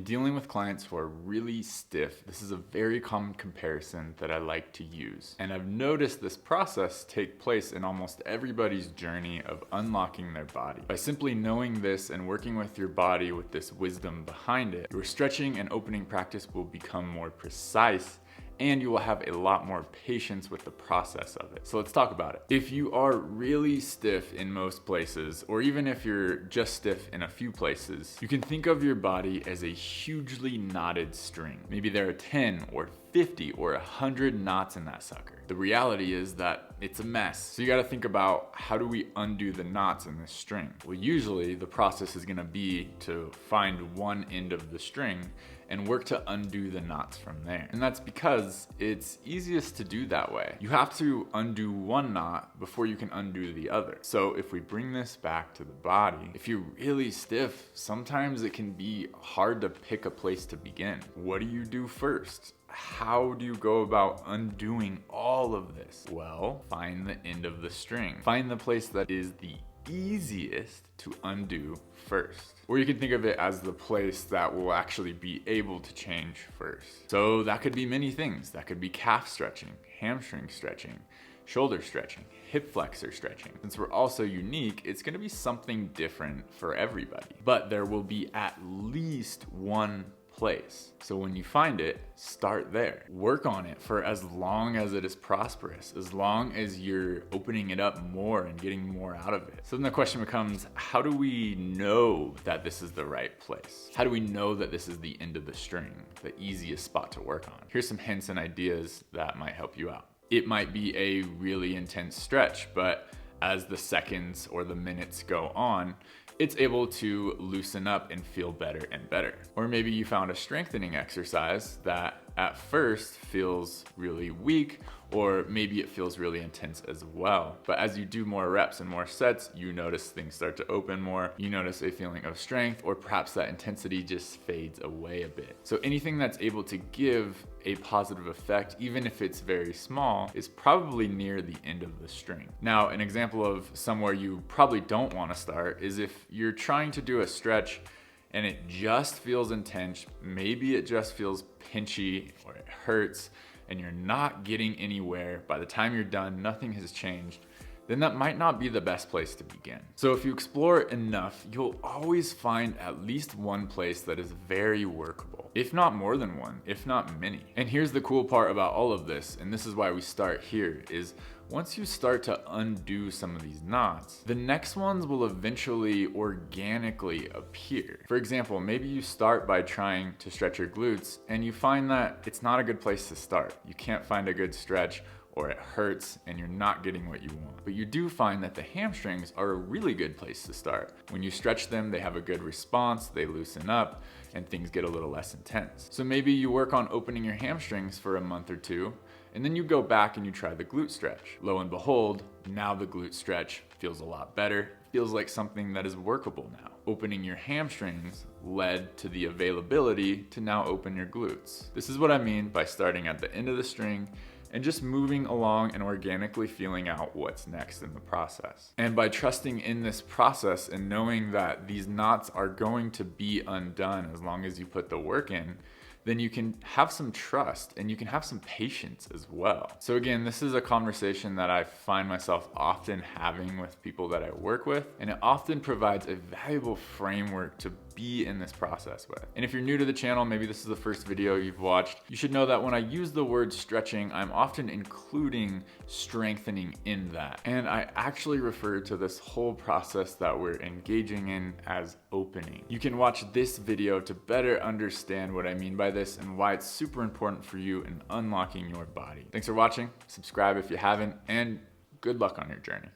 dealing with clients who are really stiff, this is a very common comparison that I like to use. And I've noticed this process take place in almost everybody's journey of unlocking their body. By simply knowing this and working with your body with this wisdom behind it, your stretching and opening practice will become more precise, and you will have a lot more patience with the process of it. So let's talk about it. If you are really stiff in most places, or even if you're just stiff in a few places, you can think of your body as a hugely knotted string. Maybe there are 10 or 50 or 100 knots in that sucker. The reality is that it's a mess. So you gotta think about, how do we undo the knots in this string? Well, usually the process is gonna be to find one end of the string and work to undo the knots from there. And that's because it's easiest to do that way. You have to undo one knot before you can undo the other. So if we bring this back to the body, if you're really stiff, sometimes it can be hard to pick a place to begin. What do you do first? How do you go about undoing all of this? Well, find the end of the string. Find the place that is the easiest to undo first. Or you can think of it as the place that will actually be able to change first. So that could be many things. That could be calf stretching, hamstring stretching, shoulder stretching, hip flexor stretching. Since we're all so unique, it's gonna be something different for everybody. But there will be at least one place. So when you find it, start there. Work on it for as long as it is prosperous, as long as you're opening it up more and getting more out of it. So then the question becomes, how do we know that this is the right place? How do we know that this is the end of the string, the easiest spot to work on? Here's some hints and ideas that might help you out. It might be a really intense stretch, but as the seconds or the minutes go on, it's able to loosen up and feel better and better. Or maybe you found a strengthening exercise that at first feels really weak, or maybe it feels really intense as well. But as you do more reps and more sets, you notice things start to open more, you notice a feeling of strength, or perhaps that intensity just fades away a bit. So anything that's able to give a positive effect, even if it's very small, is probably near the end of the string. Now, an example of somewhere you probably don't want to start is if you're trying to do a stretch and it just feels intense, maybe it just feels pinchy or it hurts, and you're not getting anywhere. By the time you're done, nothing has changed, then that might not be the best place to begin. So if you explore enough, you'll always find at least one place that is very workable, if not more than one, if not many. And here's the cool part about all of this, and this is why we start here, is once you start to undo some of these knots, the next ones will eventually organically appear. For example, maybe you start by trying to stretch your glutes and you find that it's not a good place to start. You can't find a good stretch, or it hurts and you're not getting what you want. But you do find that the hamstrings are a really good place to start. When you stretch them, they have a good response, they loosen up, and things get a little less intense. So maybe you work on opening your hamstrings for a month or two, and then you go back and you try the glute stretch. Lo and behold, now the glute stretch feels a lot better, feels like something that is workable now. Opening your hamstrings led to the availability to now open your glutes. This is what I mean by starting at the end of the string and just moving along and organically feeling out what's next in the process. And by trusting in this process and knowing that these knots are going to be undone as long as you put the work in, then you can have some trust and you can have some patience as well. So again, this is a conversation that I find myself often having with people that I work with, and it often provides a valuable framework to be in this process with. And if you're new to the channel, maybe this is the first video you've watched, you should know that when I use the word stretching, I'm often including strengthening in that. And I actually refer to this whole process that we're engaging in as opening. You can watch this video to better understand what I mean by this and why it's super important for you in unlocking your body. Thanks for watching, subscribe if you haven't, and good luck on your journey.